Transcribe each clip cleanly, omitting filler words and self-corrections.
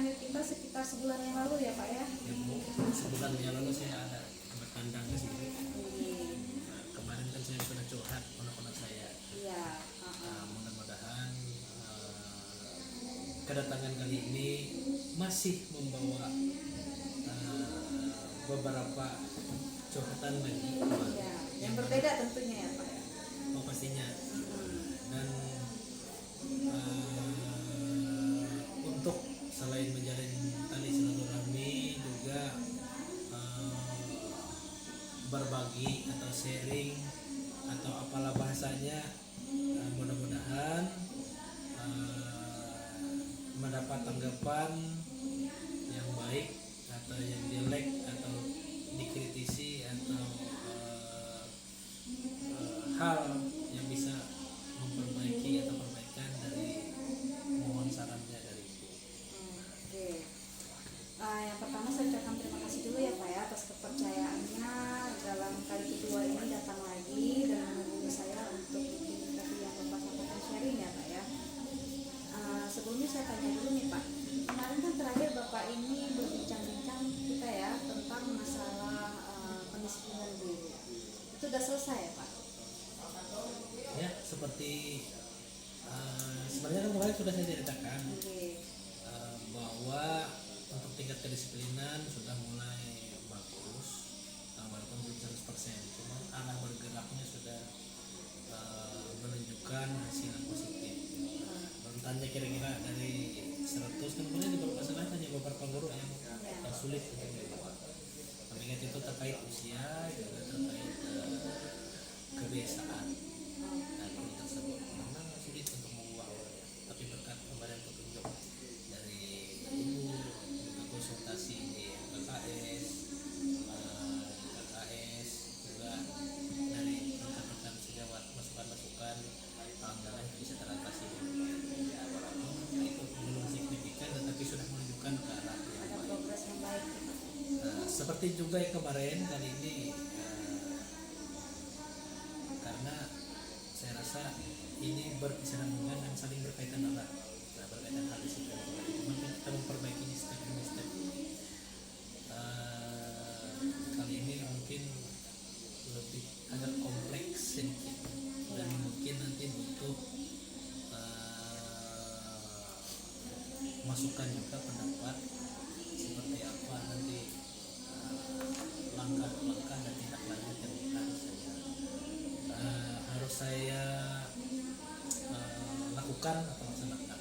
terakhir kita sekitar sebulan yang lalu ya Pak ya? Ya Bu, sebulan yang lalu saya ada bertandang ke sini. Nah, kemarin kan saya sudah curhat anak-anak saya. Iya. Nah, mudah-mudahan kedatangan kali ini masih membawa beberapa curhatan lagi. Iya. Yang berbeda tentunya ya Pak ya. Oh pastinya. Dan untuk selain menjalin tali silaturahmi juga berbagi atau sharing atau apalah bahasanya, mudah-mudahan mendapat tanggapan yang baik atau yang jelek atau dikritisi atau hal yang bisa memperbaiki atau perbaikan dari mohon sarannya dari Ibu. Oke. Yang pertama saya ucapkan terima kasih dulu ya Pak ya atas kepercayaannya dalam kali kedua ini datang lagi dan menghubungi saya untuk bikin tadi yang Bapak sampaikan sharing ya Pak ya. Sebelumnya saya tanya dulu nih Pak, kemarin kan terakhir Bapak ini berbincang-bincang kita ya tentang masalah pendisiplinan guru. Itu sudah selesai ya Pak? Ya, seperti sebenarnya kan kemarin sudah saya ceritakan bahwa untuk tingkat kedisiplinan sudah mulai bagus, walaupun belum 100%, cuma arah bergeraknya sudah menunjukkan hasil yang positif. Baru tanya kira-kira dari 100 kan kemudian di beberapa masalah hanya beberapa guru yang sulit untuk dibuat. Mengingat itu terkait usia juga terkait kebiasaan dan guru tersebut memang sulit untuk mengubah, tapi berkat pemberian petunjuk dari ibu juga konsultasi di KKS juga dari rekan-rekan sejawat masukan-masukan, alhamdulillah bisa teratasi. Itu belum signifikan tetapi sudah menunjukkan ke arah yang progres yang baik. Seperti juga yang kemarin kali ini karena saya rasa ini berkesinambungan dan saling berkaitan erat, berkaitan hal disiplin. Cuma kita memperbaikinya step demi step. Kali ini mungkin lebih agak kompleks sedikit dan mungkin nanti butuh masukan juga pendapat seperti apa nanti langkah-langkah dan tindak lanjut yang harus saya lakukan atau laksanakan.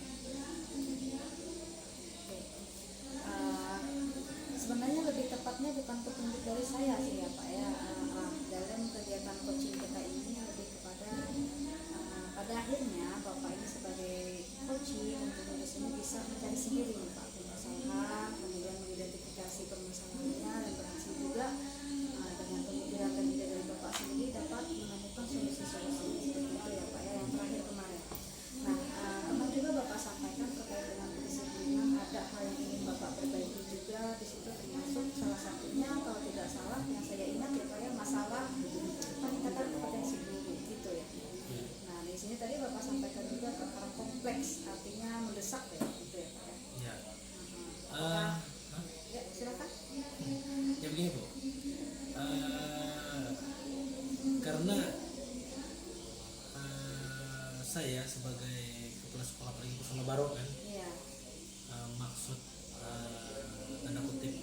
Sebenarnya lebih tepatnya bukan petunjuk dari saya sih ya Pak ya, dalam kegiatan coaching kita ini lebih kepada pada akhirnya Bapak ini sebagai coaching untuk lulus ini bisa mencari sendiri nih Pak permasalahan, kemudian mengidentifikasi permasalahannya dan berhasil juga dengan pemikiran dan ide dari Bapak sendiri dapat menemukan solusi-solusi seperti itu ya Pak ya yang terakhir kemarin. Nah kemarin juga Bapak sampaikan terkait dengan kedisiplinan ada hal yang ingin Bapak perbaiki juga di situ, termasuk salah satunya kalau tidak salah yang saya ingat ya Pak ya masalah peningkatan kompetensi guru gitu ya. Nah di sini tadi Bapak sampaikan juga perkara kompleks artinya mendesak ya gitu ya Pak ya. Ya. Ya silakan. Ya begini Bu, karena saya sebagai kepala sekolah paling Kusuma Baru kan, maksud tanda kutip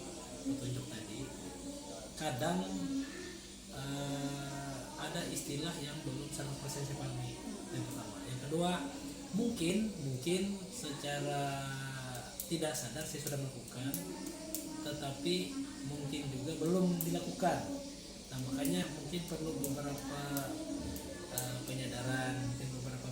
petunjuk tadi, kadang ada istilah yang belum 100% saya pahami. Yang pertama, yang kedua mungkin secara tidak sadar saya sudah melakukan, tetapi mungkin juga belum dilakukan. Nah makanya mungkin perlu beberapa penyadaran, mungkin beberapa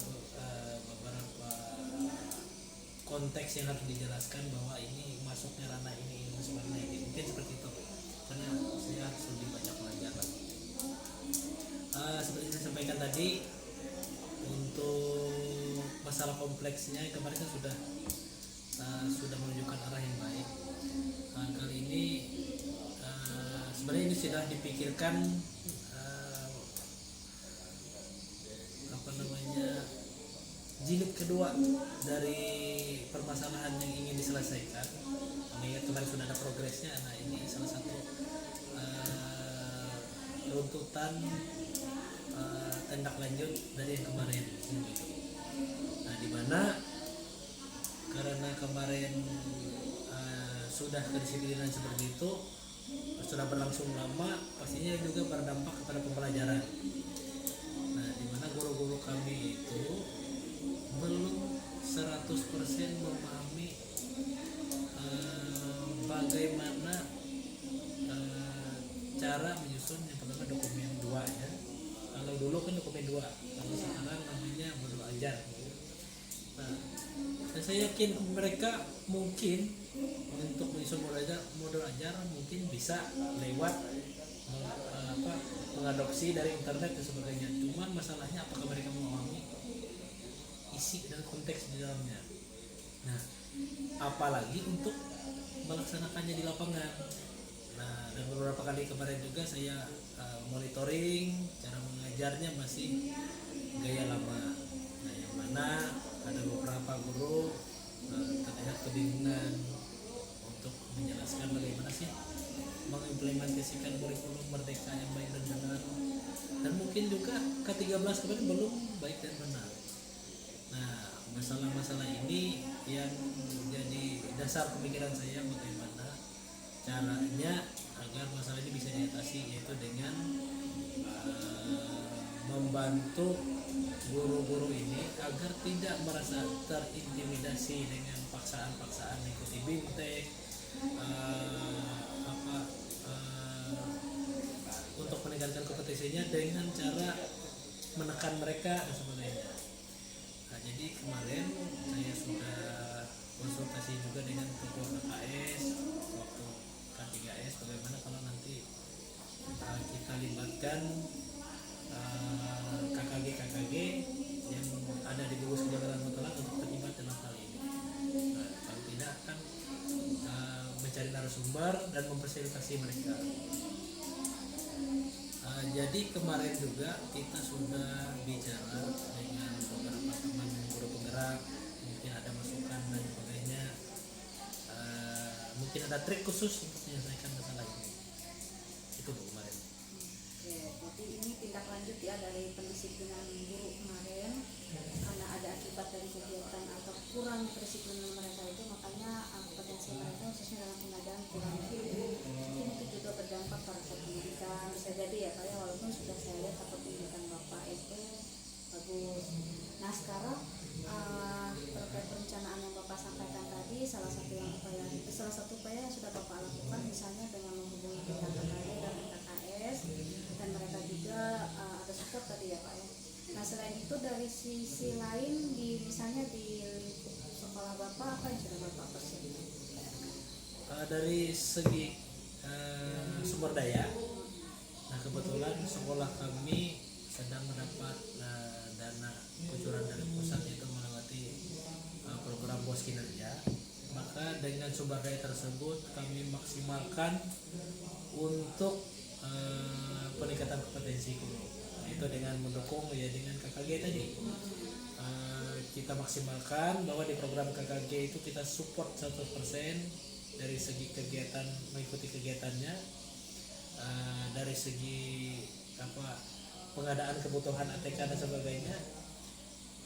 konteks yang harus dijelaskan bahwa ini masuknya ranah ini masuk ranah ini, mungkin seperti itu. Karena saya harus lebih banyak belajar lagi. Seperti saya sampaikan tadi, untuk masalah kompleksnya kemarin kan sudah menunjukkan arah yang baik. Kali ini sebenarnya ini sudah dipikirkan jilid kedua dari permasalahan yang ingin diselesaikan, mengingat kemarin sudah ada progresnya. Nah ini salah satu runtutan tindak lanjut dari yang kemarin gitu. Nah di mana karena kemarin sudah kedisiplinan seperti itu sudah berlangsung lama, pastinya juga berdampak kepada pembelajaran. Nah di mana guru-guru kami itu belum 100% memahami bagaimana cara menyusun yang pertama dokumen 2 ya. Kalau dulu kan dokumen 2, kalau sekarang namanya modul ajar. Nah, dan saya yakin mereka mungkin untuk menyusun modul ajar mungkin bisa lewat mengadopsi dari internet dan sebagainya. Cuman masalahnya apakah mereka memahami isi dan konteks di dalamnya. Nah, apalagi untuk melaksanakannya di lapangan. Nah, dan beberapa kali kemarin juga saya monitoring cara mengajarnya masih gaya lama. Nah, yang mana ada beberapa guru terlihat kebingungan untuk menjelaskan bagaimana sih mengimplementasikan kurikulum Merdeka yang baik dan benar. Dan mungkin juga ke-13 kemarin belum baik dan benar. Nah, masalah-masalah ini yang menjadi dasar pemikiran saya bagaimana caranya agar masalah ini bisa diatasi, yaitu dengan membantu guru-guru ini agar tidak merasa terintimidasi dengan paksaan-paksaan mengikuti bimtek untuk meningkatkan kompetensinya dengan cara menekan mereka dan sebagainya. Nah, jadi kemarin saya sudah konsultasi juga dengan ketua KKS waktu K3S bagaimana kalau nanti kita libatkan KKG yang ada di gugus kebakaran Matalang untuk terlibat dalam hal ini. Nah, kalau tidak kan mencari narasumber dan memfasilitasi mereka. Jadi kemarin juga kita sudah bicara dengan beberapa teman guru penggerak, mungkin ada masukan dan sebagainya. Mungkin ada trik khusus untuk menyelesaikan masalah ini. Itu kemarin. Oke, jadi ini tindak lanjut ya dari pendisiplinan guru kemarin, karena ada akibat dari kegiatan atau kurang kedisiplinan mereka itu, makanya potensi mereka khususnya dalam pengadaan kurang. Mungkin itu juga berdampak pada pendidikan, bisa jadi ya Pak ya, walaupun sudah saya lihat apa pendidikan Bapak itu bagus. Nah sekarang terkait perencanaan yang Bapak sampaikan tadi, salah satu upaya yang sudah Bapak lakukan misalnya dengan menghubungi pihak KKD dan KKS, dan mereka juga ada support tadi ya Pak ya. Nah selain itu dari sisi lain misalnya di lingkup sekolah Bapak, apa yang sudah Bapak persiapkan? Dari segi sumber daya, nah kebetulan sekolah kami sedang mendapat dana kucuran dari pusat, yaitu melewati program bos kinerja. Maka dengan sumber daya tersebut kami maksimalkan untuk peningkatan kompetensi guru, itu dengan mendukung ya dengan KKG tadi. Kita maksimalkan bahwa di program KKG itu kita support 100% dari segi kegiatan, mengikuti kegiatannya, dari segi pengadaan kebutuhan ATK dan sebagainya.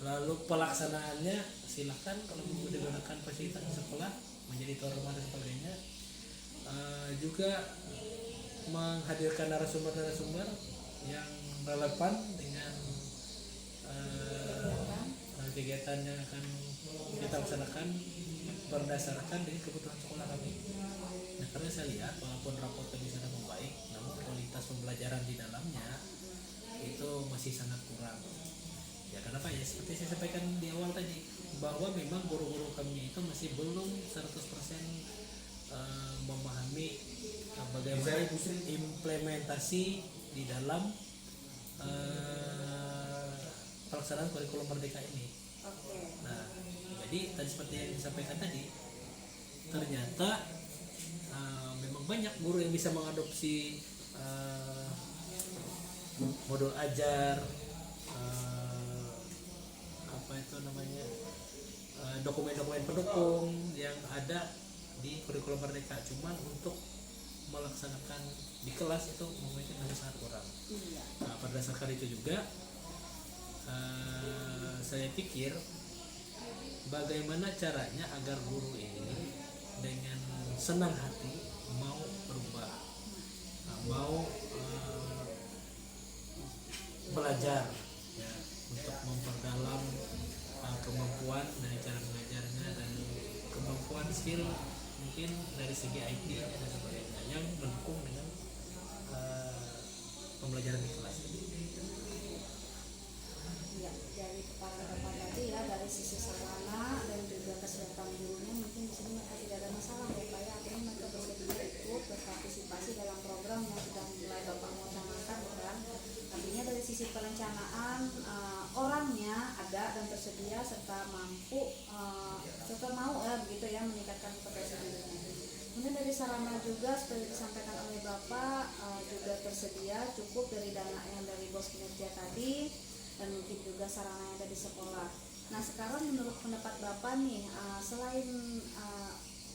Lalu pelaksanaannya silahkan kalau mau digunakan fasilitas sekolah menjadi tuan rumah dan sebagainya. Juga menghadirkan narasumber yang relevan dengan kegiatan yang akan kita laksanakan berdasarkan dengan kebutuhan sekolah kami. Nah, karena saya lihat walaupun rapor kami sudah membaik, namun kualitas pembelajaran di dalamnya itu masih sangat kurang. Ya kenapa ya, seperti saya sampaikan di awal tadi, bahwa memang guru-guru kami itu masih belum 100% memahami bagaimana implementasi di dalam pelaksanaan kurikulum Merdeka ini. Nah, jadi tadi seperti yang disampaikan tadi, ternyata memang banyak guru yang bisa mengadopsi modul ajar, apa itu namanya dokumen-dokumen pendukung yang ada di kurikulum Merdeka, cuman untuk melaksanakan di kelas itu mungkin masih sangat kurang. Iya. Nah, berdasarkan itu juga saya pikir bagaimana caranya agar guru ini dengan senang hati mau berubah, mau belajar ya, untuk memperdalam kemampuan dari cara mengajarnya dan kemampuan skill mungkin dari segi IT dan sebagainya yang mendukung dengan pembelajaran di kelas. Ya, dari kepala bapak tadi ya, dari sisi sarana dan juga kesiapan gurunya mungkin di sini mereka tidak ada masalah ya Pak ya, artinya mereka bersedia ikut berpartisipasi dalam program yang sudah mulai bapak mau canangkan bukan. Artinya dari sisi perencanaan orangnya ada dan tersedia serta mampu serta mau ya begitu ya meningkatkan kompetensi dirinya. Kemudian dari sarana juga seperti disampaikan oleh Bapak juga tersedia cukup dari dana yang dari bos kinerja tadi dan mungkin juga sarana yang ada di sekolah. Nah sekarang menurut pendapat Bapak nih selain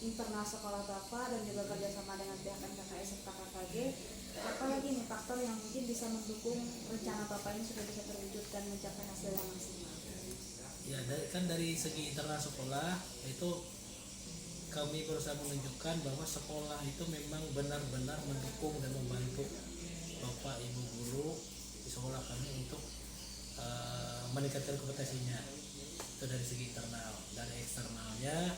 internal sekolah Bapak dan juga kerjasama dengan pihak MKKS serta KKG, apa lagi nih faktor yang mungkin bisa mendukung rencana Bapak ini sudah bisa terwujud dan mencapai hasil yang maksimal? Ya dari segi internal sekolah itu kami berusaha menunjukkan bahwa sekolah itu memang benar-benar mendukung dan membantu Bapak Ibu guru di sekolah kami untuk meningkatkan kompetensinya. Itu dari segi internal. Dari eksternalnya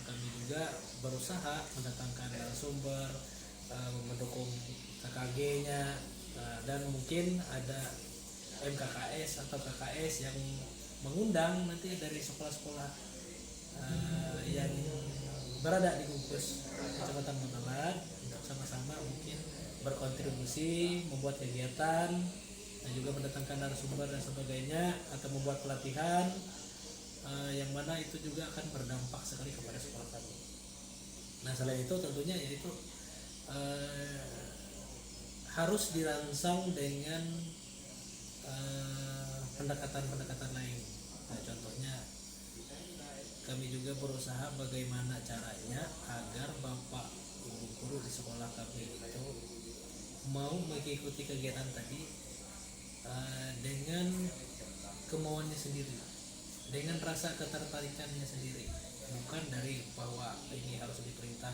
kami juga berusaha mendatangkan narasumber, mendukung KKG-nya, dan mungkin ada MKKS atau KKS yang mengundang nanti dari sekolah-sekolah yang berada di gugus Kecamatan Monelan untuk sama-sama mungkin berkontribusi membuat kegiatan dan juga mendatangkan narasumber dan sebagainya atau membuat pelatihan yang mana itu juga akan berdampak sekali kepada sekolah kami. Nah selain itu tentunya yaitu harus dirangsang dengan pendekatan-pendekatan lain. Nah, contohnya kami juga berusaha bagaimana caranya agar Bapak Ibu guru di sekolah kami itu mau mengikuti kegiatan tadi dengan kemauannya sendiri, dengan rasa ketertarikannya sendiri, bukan dari bahwa ini harus diperintah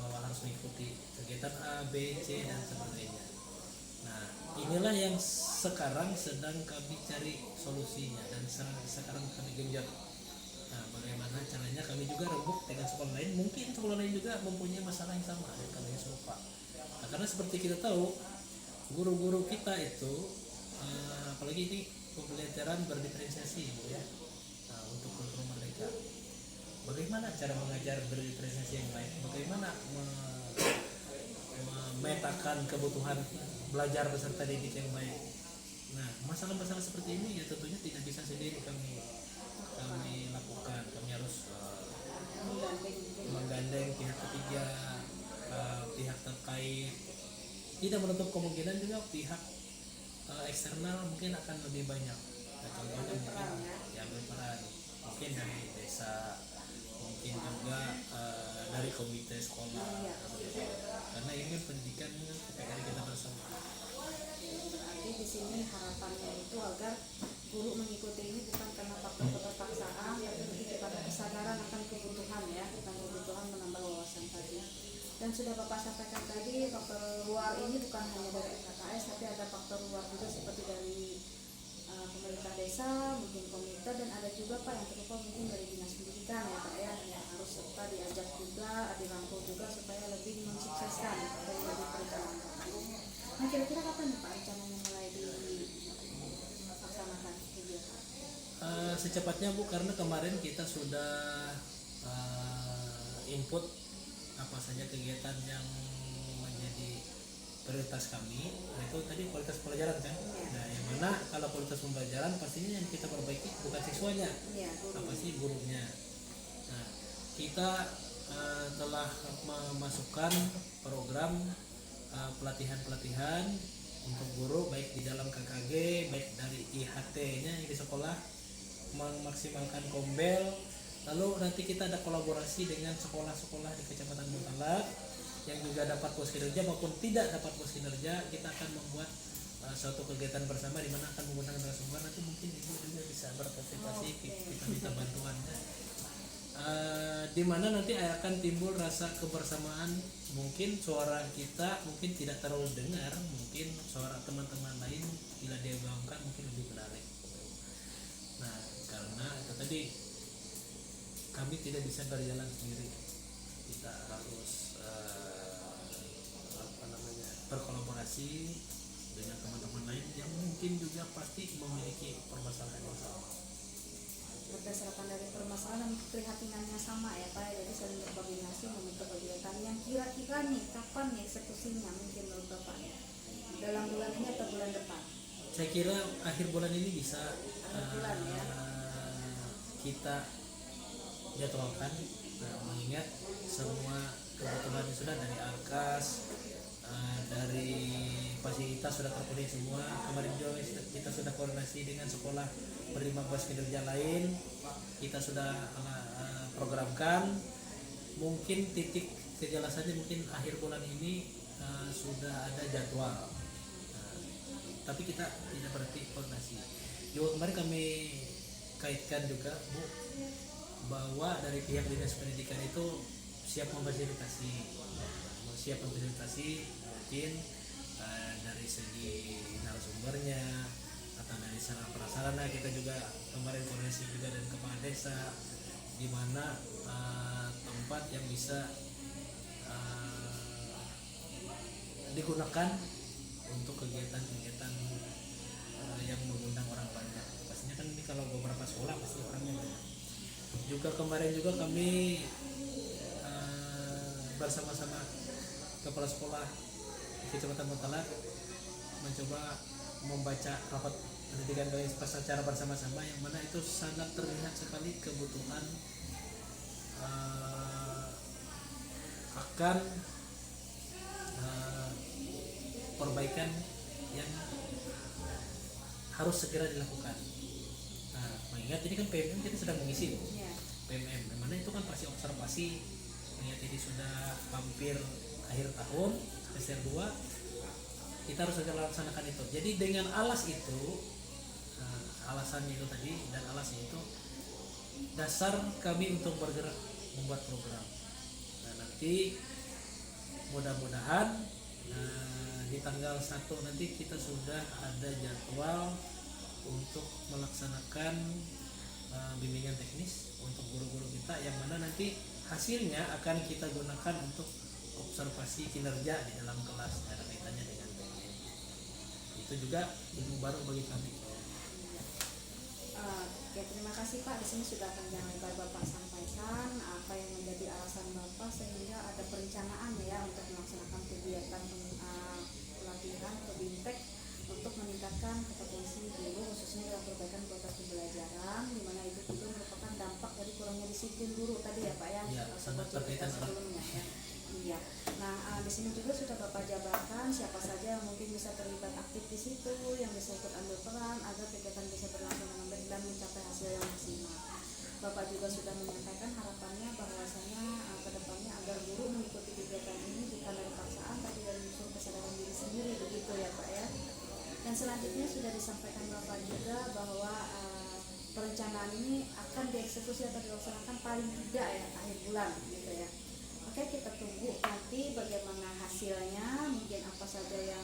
bahwa harus mengikuti kegiatan A, B, C dan sebagainya. Nah inilah yang sekarang sedang kami cari solusinya dan sekarang kami genjot. Nah, bagaimana caranya kami juga rembuk dengan sekolah lain, mungkin sekolah lain juga mempunyai masalah yang sama dan kami serupa. Nah, karena seperti kita tahu guru-guru kita itu apalagi ini pembelajaran berdiferensiasi ya, untuk kurikulum Merdeka. Bagaimana cara mengajar berdiferensiasi yang baik? Bagaimana memetakan kebutuhan belajar peserta didik yang baik? Nah, masalah-masalah seperti ini ya tentunya tidak bisa sendiri kami lakukan. Kami harus menggandeng pihak ketiga, pihak terkait. Tidak menutup kemungkinan juga pihak eksternal mungkin akan lebih banyak. Nah, contohnya mungkin ya berperan mungkin dari desa, mungkin juga dari komite sekolah, karena ini pendidikan PR kita bersama. Berarti di sini harapannya itu agar guru mengikuti ini bukan karena faktor keterpaksaan, tapi lebih kepada kesadaran akan kebutuhan ya, tentang kebutuhan menambah wawasan tadi. Dan sudah Bapak sampaikan tadi, faktor luar ini bukan hanya dari KKS, tapi ada faktor luar juga seperti dari pemerintah desa, mungkin komite, dan ada juga Pak yang terlupa mungkin dari dinas pendidikan ya Pak ya, yang harus serta diajak juga, dirangkul juga supaya lebih mensukseskan apa yang diperintahkan. Nah kira-kira kapan nih Pak rencananya mulai dilaksanakan kegiatan? Secepatnya Bu, karena kemarin kita sudah input apa saja kegiatan yang menjadi prioritas kami. Nah, itu tadi kualitas pelajaran kan. Nah yang mana kalau kualitas pembelajaran pastinya yang kita perbaiki bukan siswanya, apa sih gurunya. Nah kita telah memasukkan program pelatihan-pelatihan untuk guru baik di dalam KKG, baik dari IHT-nya yang di sekolah memaksimalkan Kombel. Lalu nanti kita ada kolaborasi dengan sekolah-sekolah di Kecamatan Muntalak yang juga dapat pos kinerja maupun tidak dapat pos kinerja. Kita akan membuat suatu kegiatan bersama di mana akan menggunakan narasumber. Nanti mungkin ibu juga bisa berpartisipasi, kita minta bantuannya. Di mana nanti akan timbul rasa kebersamaan. Mungkin suara kita mungkin tidak terlalu dengar, mungkin suara teman-teman lain bila dia gaungkan mungkin lebih menarik. Nah, karena itu tadi kami tidak bisa berjalan sendiri, kita harus berkolaborasi dengan teman-teman lain yang mungkin juga pasti memiliki permasalahan yang sama. Berdasarkan dari permasalahan dan keprihatinannya sama ya Pak, jadi saling berkoordinasi membentuk kegiatan yang kira-kira nih kapan nih eksekusinya mungkin menurut Bapak ya, dalam bulan ini atau bulan depan? Saya kira akhir bulan ini bisa Bulan, ya. kita jadwalkan, mengingat semua kebutuhan sudah dari Arkas, dari fasilitas sudah terpenuhi semua. Kemarin juga kita sudah koordinasi dengan sekolah penerima pos kinerja lain, kita sudah programkan. Mungkin titik kejelasannya mungkin akhir bulan ini sudah ada jadwal. Tapi kita tidak berhenti koordinasi. Juga kemarin kami kaitkan juga Bu, bahwa dari pihak dinas pendidikan itu siap memfasilitasi mungkin dari segi narasumbernya atau dari sarana prasarana. Kita juga kemarin koordinasi juga dengan kepala desa di mana tempat yang bisa digunakan untuk kegiatan-kegiatan yang mengundang orang banyak. Pastinya kan ini kalau beberapa sekolah pasti orangnya banyak. Juga kemarin juga kami bersama-sama kepala sekolah Kecamatan Muntalak mencoba membaca rapat pendidikan kami secara bersama-sama, yang mana itu sangat terlihat sekali kebutuhan akan perbaikan yang harus segera dilakukan. Nah, mengingat ini kan PMM kita sedang mengisi PMM, dimana itu kan pasti observasi, mengingat ini sudah hampir akhir tahun semester 2, kita harus segera laksanakan itu. Jadi dengan alas itu, alasannya itu tadi dan alasnya itu dasar kami untuk bergerak membuat program. Nah, nanti mudah-mudahan di tanggal 1 nanti kita sudah ada jadwal untuk melaksanakan bimbingan teknis untuk guru-guru kita, yang mana nanti hasilnya akan kita gunakan untuk observasi kinerja di dalam kelas dan kaitannya dengan PMM. Itu juga ilmu baru bagi kami. Ya, terima kasih Pak. Di sini sudah panjang lebar Bapak sampaikan apa yang menjadi alasan Bapak sehingga ada perencanaan ya untuk melaksanakan kegiatan pelatihan atau BIMTEK untuk meningkatkan kompetensi guru khususnya dalam perbaikan kualitas pembelajaran, di mana itu juga merupakan dampak dari kurangnya disiplin guru tadi ya Pak ya. Ya, sangat berkaitan sebelumnya ya. Iya. Nah, di sini juga sudah Bapak jabarkan siapa saja yang mungkin bisa terlibat aktif di situ, yang bisa ikut ambil peran agar kegiatan bisa berlangsung dengan baik dan mencapai hasil yang maksimal. Bapak juga sudah menyampaikan harapannya bahwasanya ke depannya agar guru mengikuti kegiatan ini bukan dari paksaan tapi dari unsur kesadaran diri sendiri, begitu ya Pak ya. Dan selanjutnya sudah disampaikan Bapak juga bahwa perencanaan ini akan dieksekusi atau dilaksanakan paling tidak ya akhir bulan gitu ya. Oke, kita tunggu nanti bagaimana hasilnya, mungkin apa saja yang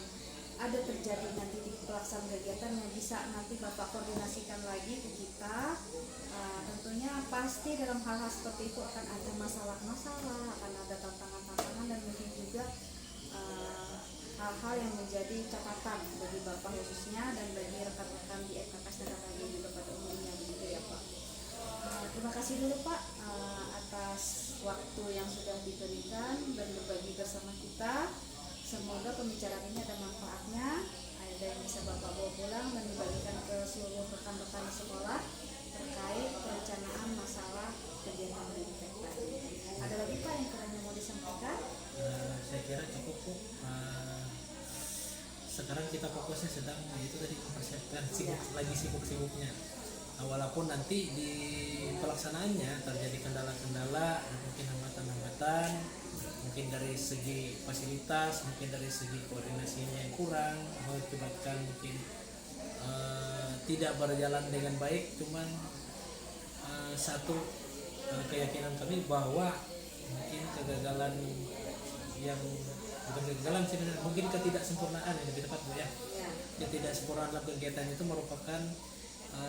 ada terjadi nanti di pelaksanaan kegiatan yang bisa nanti Bapak koordinasikan lagi ke kita. Tentunya pasti dalam hal-hal seperti itu akan ada masalah-masalah, akan ada tantangan-tantangan dan mungkin juga hal-hal yang menjadi catatan bagi Bapak khususnya dan bagi rekan-rekan di FKKS dan rekan juga pada umumnya, begitu ya Pak. Terima kasih dulu Pak atas waktu yang sudah diberikan dan berbagi bersama kita. Semoga pembicaraan ini ada manfaatnya, ada yang bisa Bapak bawa pulang dan dibagikan ke seluruh rekan-rekan di sekolah terkait perencanaan masalah kegiatan BIMTEK tadi. Ada lagi Pak yang kiranya mau disampaikan? Saya kira cukup Bu. Sekarang kita fokusnya sedang itu tadi mempersiapkan lagi sibuk-sibuknya walaupun nanti di pelaksanaannya terjadi kendala-kendala, mungkin hambatan-hambatan, mungkin dari segi fasilitas, mungkin dari segi koordinasinya yang kurang, mengakibatkan mungkin tidak berjalan dengan baik. Cuman satu keyakinan kami bahwa mungkin kegagalan yang bukan kegagalan sebenarnya, mungkin ketidaksempurnaan yang lebih tepat Bu ya. Ya. Ketidaksempurnaan dalam kegiatan itu merupakan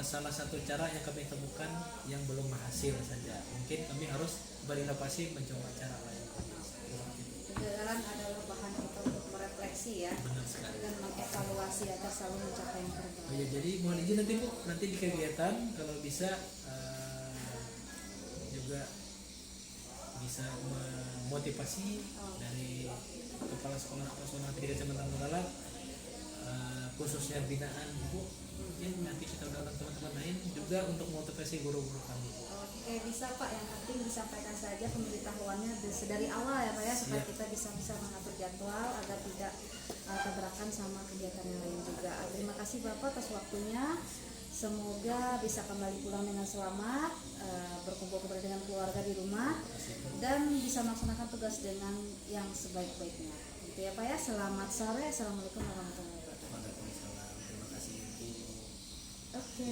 salah satu cara yang kami temukan yang belum berhasil saja. Mungkin kami harus berinovasi mencoba cara lain. Kegagalan adalah bahan kita untuk merefleksi ya, Benar sekali. dan mengevaluasi agar selalu mencapai yang terbaik. Oh ya, jadi mohon izin nanti Bu, nanti di kegiatan kalau bisa juga bisa memotivasi dari kepala sekolah nanti di Kecamatan Muralat, khususnya binaan Bu. Mungkin nanti kita undang teman-teman lain juga untuk motivasi guru-guru kami. Oke, bisa Pak, yang penting disampaikan saja pemberitahuannya dari awal ya Pak ya, supaya Siap. kita bisa mengatur jadwal agar tidak tabrakan sama kegiatan yang lain juga. Terima kasih Bapak atas waktunya. Semoga bisa kembali pulang dengan selamat, berkumpul kembali dengan keluarga di rumah, dan bisa melaksanakan tugas dengan yang sebaik-baiknya. Gitu ya Pak ya. Selamat sore. Assalamualaikum warahmatullahi wabarakatuh. Waalaikumsalam. Terima kasih Bu. Oke.